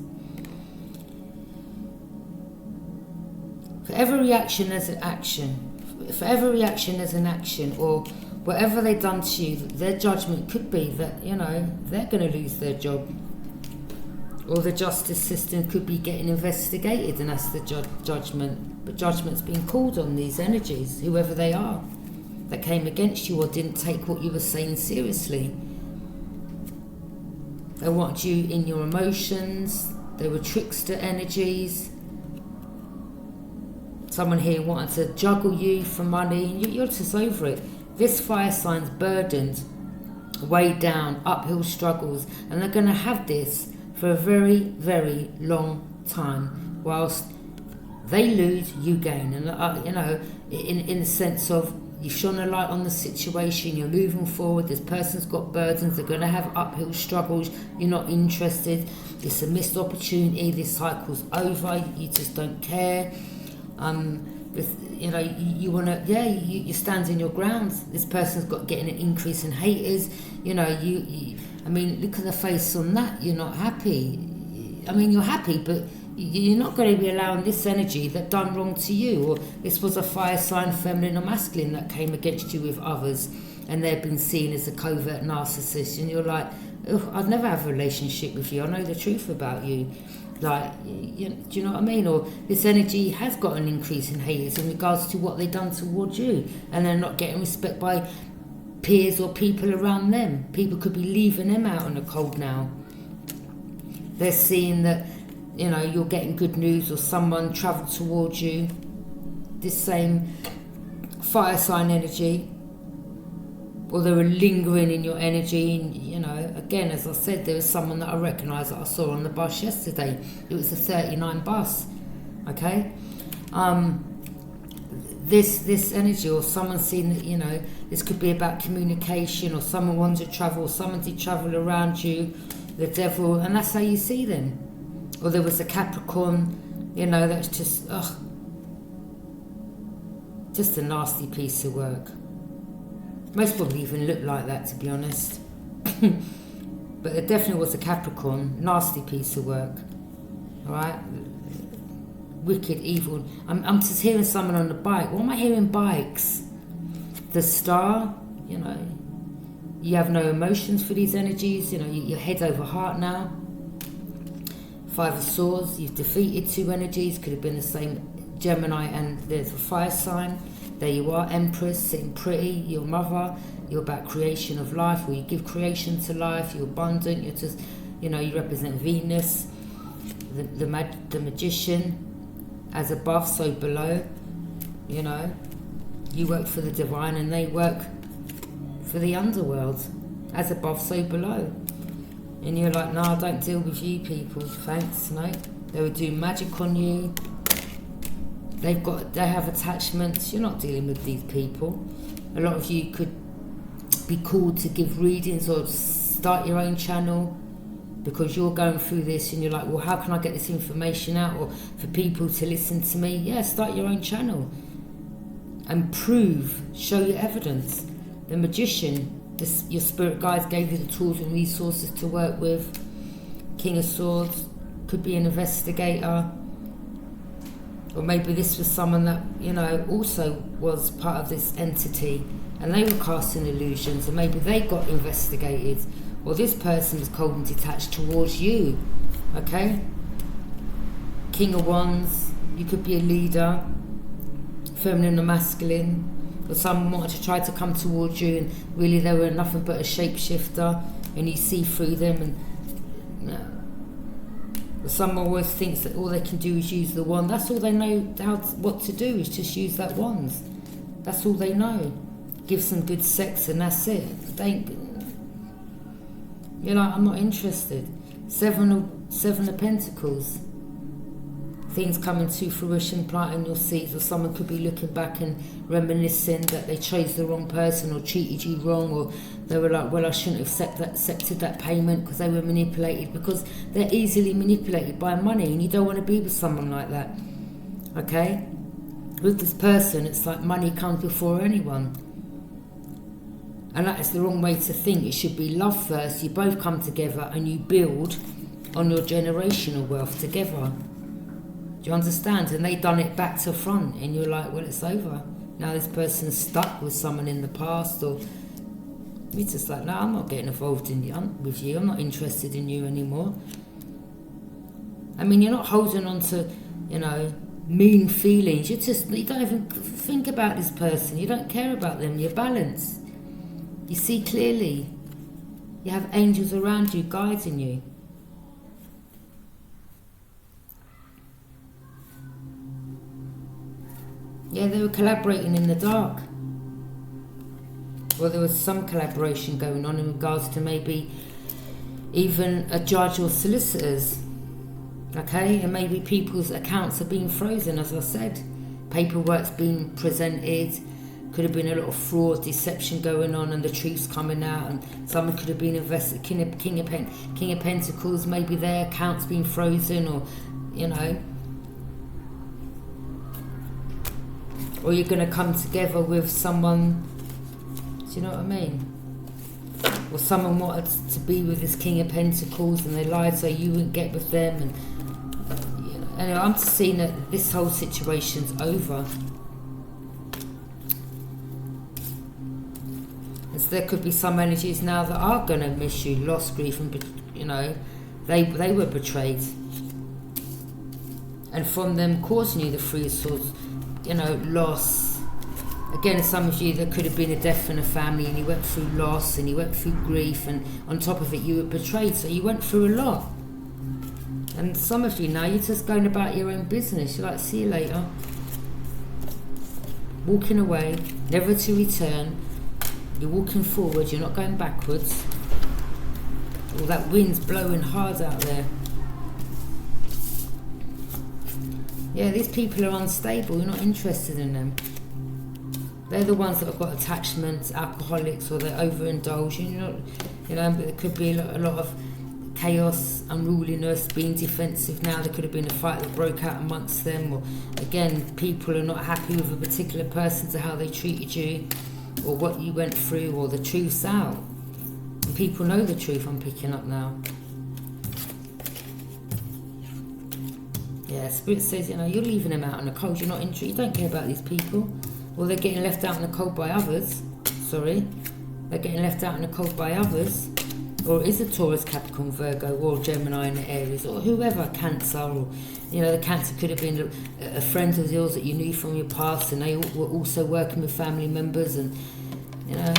Speaker 1: For every reaction there's an action. For every reaction there's an action, or whatever they've done to you, their judgment could be that, you know, they're going to lose their job. Or the justice system could be getting investigated, and that's the judgment. But judgment's been called on these energies, whoever they are, that came against you or didn't take what you were saying seriously. They want you in your emotions. They were trickster energies. Someone here wanted to juggle you for money. You're just over it. This fire sign's burdened, weighed down, uphill struggles, and they're going to have this for a very, very long time. Whilst they lose, you gain. And you know, in the sense of you've shone a light on the situation, you're moving forward, this person's got burdens, they're going to have uphill struggles, you're not interested, it's a missed opportunity, this cycle's over, you just don't care. You know, you want to, you stand in your grounds. This person's got getting an increase in haters. You know, you I mean, look at the face on that. You're not happy. I mean, you're happy, but you're not going to be allowing this energy that done wrong to you, or this was a fire sign, feminine or masculine, that came against you with others, and they've been seen as a covert narcissist, and you're like, oh, I'd never have a relationship with you. I know the truth about you. Like, do you know what I mean? Or this energy has got an increase in haters in regards to what they've done towards you, and they're not getting respect by peers or people around them. People could be leaving them out in the cold now. They're seeing that, you know, you're getting good news, or someone travelled towards you. This same fire sign energy, or they were lingering in your energy. And, you know, again, as I said, there was someone that I recognised that I saw on the bus yesterday. It was a 39 bus, okay? This energy, or someone seen that, you know, this could be about communication, or someone wanted to travel, or someone did travel around you, the devil, and that's how you see them. Or there was a Capricorn, you know, that's just a nasty piece of work. Most probably even look like that, to be honest. But there definitely was a Capricorn, nasty piece of work. Alright? Wicked, evil. I'm just hearing someone on the bike. What am I hearing? Bikes. The star, you know. You have no emotions for these energies. You know, you're head over heart now. Five of Swords. You've defeated two energies. Could have been the same Gemini, and there's a fire sign. There you are, Empress, sitting pretty, your mother, you're about creation of life, or you give creation to life, you're abundant, you're just, you know, you represent Venus, the magician, as above, so below, you know. You work for the divine and they work for the underworld, as above, so below. And you're like, no, I don't deal with you people, thanks, no. They would do magic on you. They have attachments. You're not dealing with these people. A lot of you could be called to give readings or start your own channel because you're going through this and you're like, well, how can I get this information out, or for people to listen to me? Yeah, start your own channel and show your evidence. The magician, your spirit guides gave you the tools and resources to work with. King of Swords could be an investigator, or maybe this was someone that, you know, also was part of this entity and they were casting illusions, and maybe they got investigated, or this person is cold and detached towards you. Okay? King of Wands, you could be a leader, feminine or masculine, or someone wanted to try to come towards you and really they were nothing but a shapeshifter and you see through them, and someone always thinks that all they can do is use the wand. That's all they know what to do, is just use that wand. That's all they know. Give some good sex and that's it. You're like, I'm not interested. Seven of Pentacles. Things coming to fruition, planting your seeds, or someone could be looking back and reminiscing that they chose the wrong person or treated you wrong, or they were like, well, I shouldn't have accepted that payment because they were manipulated, because they're easily manipulated by money, and you don't want to be with someone like that. Okay? With this person, it's like money comes before anyone. And that is the wrong way to think. It should be love first. You both come together and you build on your generational wealth together. Do you understand? And they done it back to front, and you're like, well, it's over. Now this person's stuck with someone in the past, or you're just like, no, I'm not getting involved with you. I'm not interested in you anymore. I mean, you're not holding on to, you know, mean feelings. You don't even think about this person. You don't care about them. You're balanced. You see clearly. You have angels around you guiding you. Yeah, they were collaborating in the dark. Well, there was some collaboration going on in regards to maybe even a judge or solicitors. Okay, and maybe people's accounts are being frozen, as I said. Paperwork's being presented. Could have been a lot of fraud, deception going on, and the truth's coming out. And someone could have been invested. King of Pentacles, maybe their account's been frozen, or, you know. Or you're going to come together with someone, do you know what I mean? Or someone wanted to be with this King of Pentacles and they lied so you wouldn't get with them. And you know, anyway, I'm just seeing that this whole situation's over. And so there could be some energies now that are going to miss you, loss, grief, and, you know, they were betrayed. And from them causing you the Three of Swords, you know, loss. Again, some of you, there could have been a death in a family and you went through loss and you went through grief, and on top of it you were betrayed, so you went through a lot. And some of you now, you're just going about your own business. You're like, see you later. Walking away, never to return. You're walking forward, you're not going backwards. All that wind's blowing hard out there. Yeah, these people are unstable. You're not interested in them. They're the ones that have got attachments, alcoholics, or they're overindulging. You know, but there could be a lot of chaos, unruliness, being defensive now. There could have been a fight that broke out amongst them. Or, again, people are not happy with a particular person to how they treated you, or what you went through, or the truth's out. And people know the truth, I'm picking up now. Yeah, Spirit says, you know, you're leaving them out in the cold. You're not interested. You don't care about these people. Or they're getting left out in the cold by others. Sorry. They're getting left out in the cold by others. Or it is a Taurus, Capricorn, Virgo, or Gemini and Aries, or whoever, Cancer. Or, you know, the Cancer could have been a friend of yours that you knew from your past, and they were also working with family members, and, you know,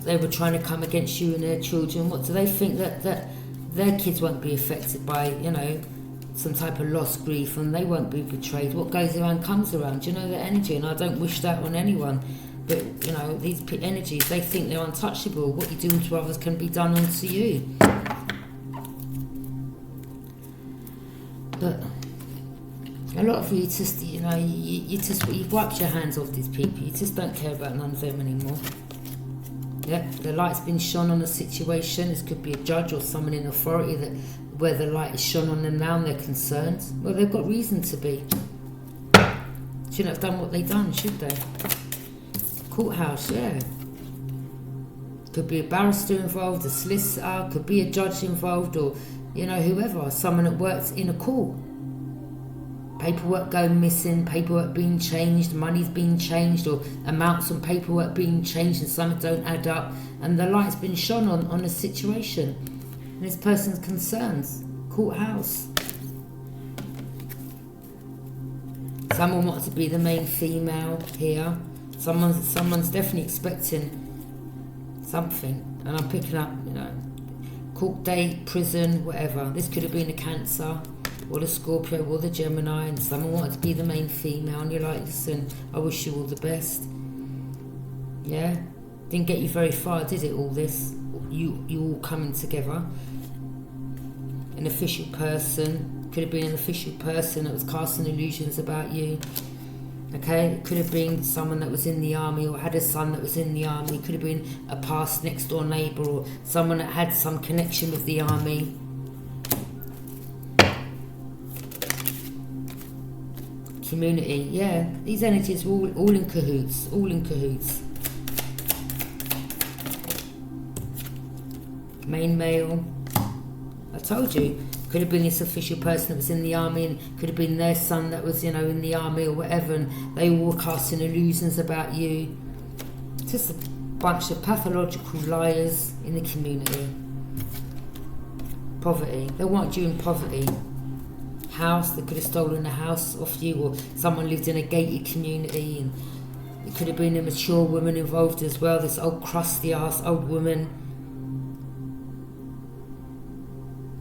Speaker 1: they were trying to come against you and their children. What do they think, that their kids won't be affected by, you know, some type of loss, grief, and they won't be betrayed? What goes around comes around. You know, the energy, and I don't wish that on anyone, but, you know, these energies, they think they're untouchable. What you do to others can be done unto you. But a lot of you just, you know, you've wiped your hands off these people. You just don't care about none of them anymore. Yeah, the light's been shone on a situation. This could be a judge or someone in authority that where the light is shone on them now and they're concerned. Well, they've got reason to be. Shouldn't have done what they done, should they? Courthouse, yeah. Could be a barrister involved, a solicitor, could be a judge involved, or, you know, whoever, someone that works in a court. Paperwork going missing, paperwork being changed, money's being changed, or amounts on paperwork being changed and some don't add up, and the light's been shone on a situation. And this person's concerns. Courthouse. Someone wants to be the main female here. Someone's definitely expecting something. And I'm picking up, you know, court date, prison, whatever. This could have been a Cancer, or the Scorpio, or the Gemini, and someone wanted to be the main female, and you're like, listen, I wish you all the best. Yeah? Didn't get you very far, did it, all this? You all coming together. An official person, could have been an official person that was casting illusions about you. Okay, it could have been someone that was in the army or had a son that was in the army. It could have been a past next door neighbour or someone that had some connection with the army. Community, yeah, these energies are all in cahoots, all in cahoots. Main male, I told you, could have been this official person that was in the army, and could have been their son that was, you know, in the army or whatever, and they all were casting illusions about you. Just a bunch of pathological liars in the community. Poverty, they want you in poverty. House, they could have stolen a house off you, or someone lived in a gated community, and it could have been a mature woman involved as well, this old crusty ass old woman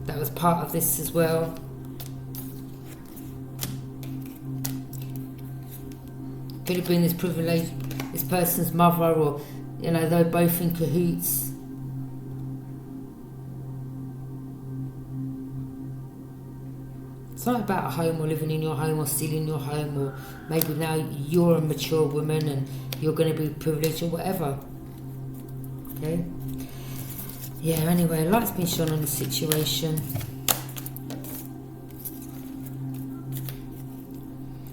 Speaker 1: that was part of this as well. Could have been this privilege, this person's mother, or, you know, they're both in cahoots. It's not about a home or living in your home or stealing your home, or maybe now you're a mature woman and you're going to be privileged or whatever. Okay? Yeah, anyway, light's been shone on the situation.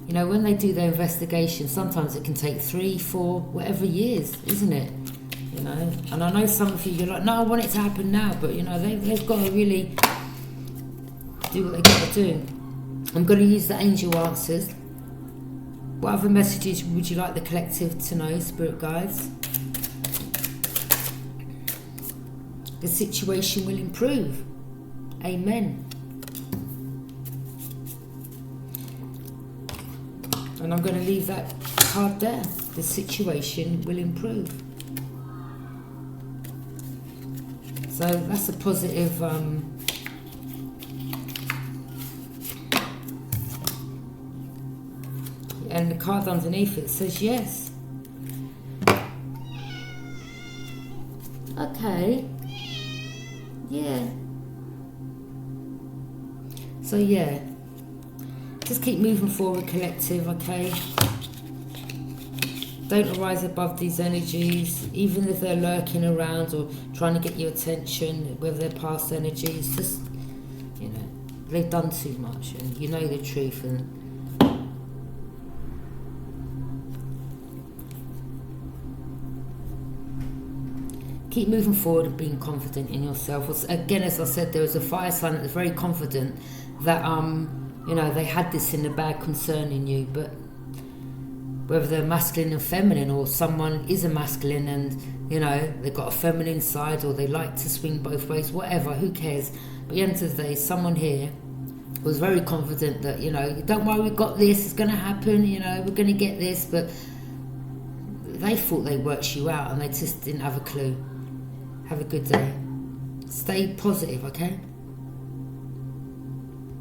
Speaker 1: You know, when they do their investigation, sometimes it can take 3, 4, whatever years, isn't it? You know, and I know some of you, you're like, no, I want it to happen now, but, you know, they've got to really do what they got to do. I'm going to use the angel answers. What other messages would you like the collective to know, spirit guides? The situation will improve. Amen. And I'm going to leave that card there. The situation will improve. So that's a positive and the card underneath it says yes. Okay. Yeah. So yeah, just keep moving forward, collective, okay? Don't rise above these energies, even if they're lurking around or trying to get your attention, whether they're past energies. Just, you know, they've done too much, and you know the truth, and keep moving forward and being confident in yourself. Again, as I said, there was a fire sign that was very confident that, you know, they had this in the bag concerning you, but whether they're masculine and feminine, or someone is a masculine and, you know, they've got a feminine side, or they like to swing both ways, whatever, who cares? But at the end of the day, someone here was very confident that, you know, don't worry, we've got this, it's going to happen, you know, we're going to get this, but they thought they worked you out and they just didn't have a clue. Have a good day. Stay positive, okay?